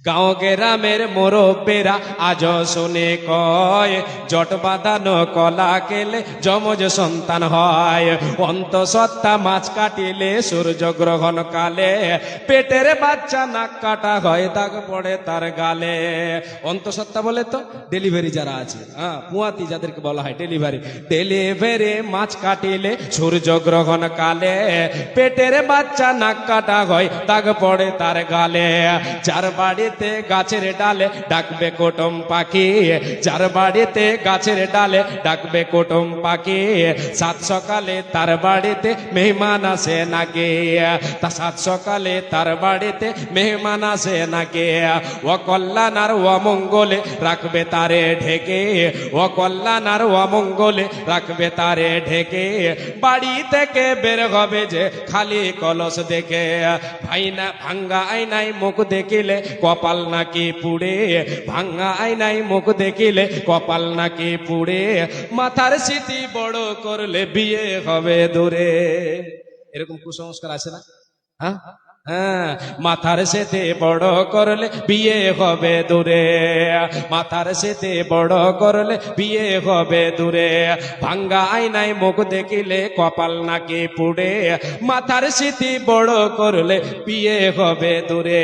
গাঁও গ্রামের মোরব্বেরা আজ শুনে কয়, জট বাঁধানো কলা কেলে যমজ সন্তান হয়। অন্তঃসত্ত্বা মাছ কাটিলে সূর্য গ্রহণ কালে, পেটের বাচ্চা নাক কাটা হয় দাগ পড়ে তার গালে। অন্তঃসত্ত্বা বলে তো ডেলিভারি যারা আছে, পুয়াতি যাদেরকে বলা হয় ডেলিভারি মাছ কাটিলে সূর্য গ্রহণ কালে, পেটের বাচ্চা নাক কাটা হয় দাগ পড়ে তার গালে। যার বাড়িতে গাছের ডালে ডাকবে কুটুম পাখি, যার বাড়িতে গাছের ডালে ডাকবে কুটুম পাখি, সাত সকালে তার বাড়িতে মেহমান আসে নাকি, তা সাত সকালে তার বাড়িতে মেহমান আসে নাকি। ও কল্যাণ আর অমঙ্গলে রাখবে তারে ঢেকে, ও কল্যাণ আর অমঙ্গলে রাখবে তারে ঢেকে। বাড়ি থেকে বের হবে যে খালি কলস দেখে, ভাইনা ভাঙ্গা আয়নায় মুখ দেখিলে কপাল নাকি পুড়ে, ভাঙ্গা আয়নায় মুখ দেখিলে কপাল নাকি পুড়ে। মাথার স্মৃতি বড় করলে বিয়ে হবে দূরে। এরকম কুসংস্কার আছে না? হ্যাঁ হ্যাঁ, মাথার সেতে বড় করলে বিয়ে হবে দূরে, মাথার সেতে বড় করলে বিয়ে হবে দূরে। ভাঙ্গা আয়নায় মুখ দেখিলে কপাল নাকি পুড়ে, মাথার স্মৃতি বড় করলে বিয়ে হবে দূরে।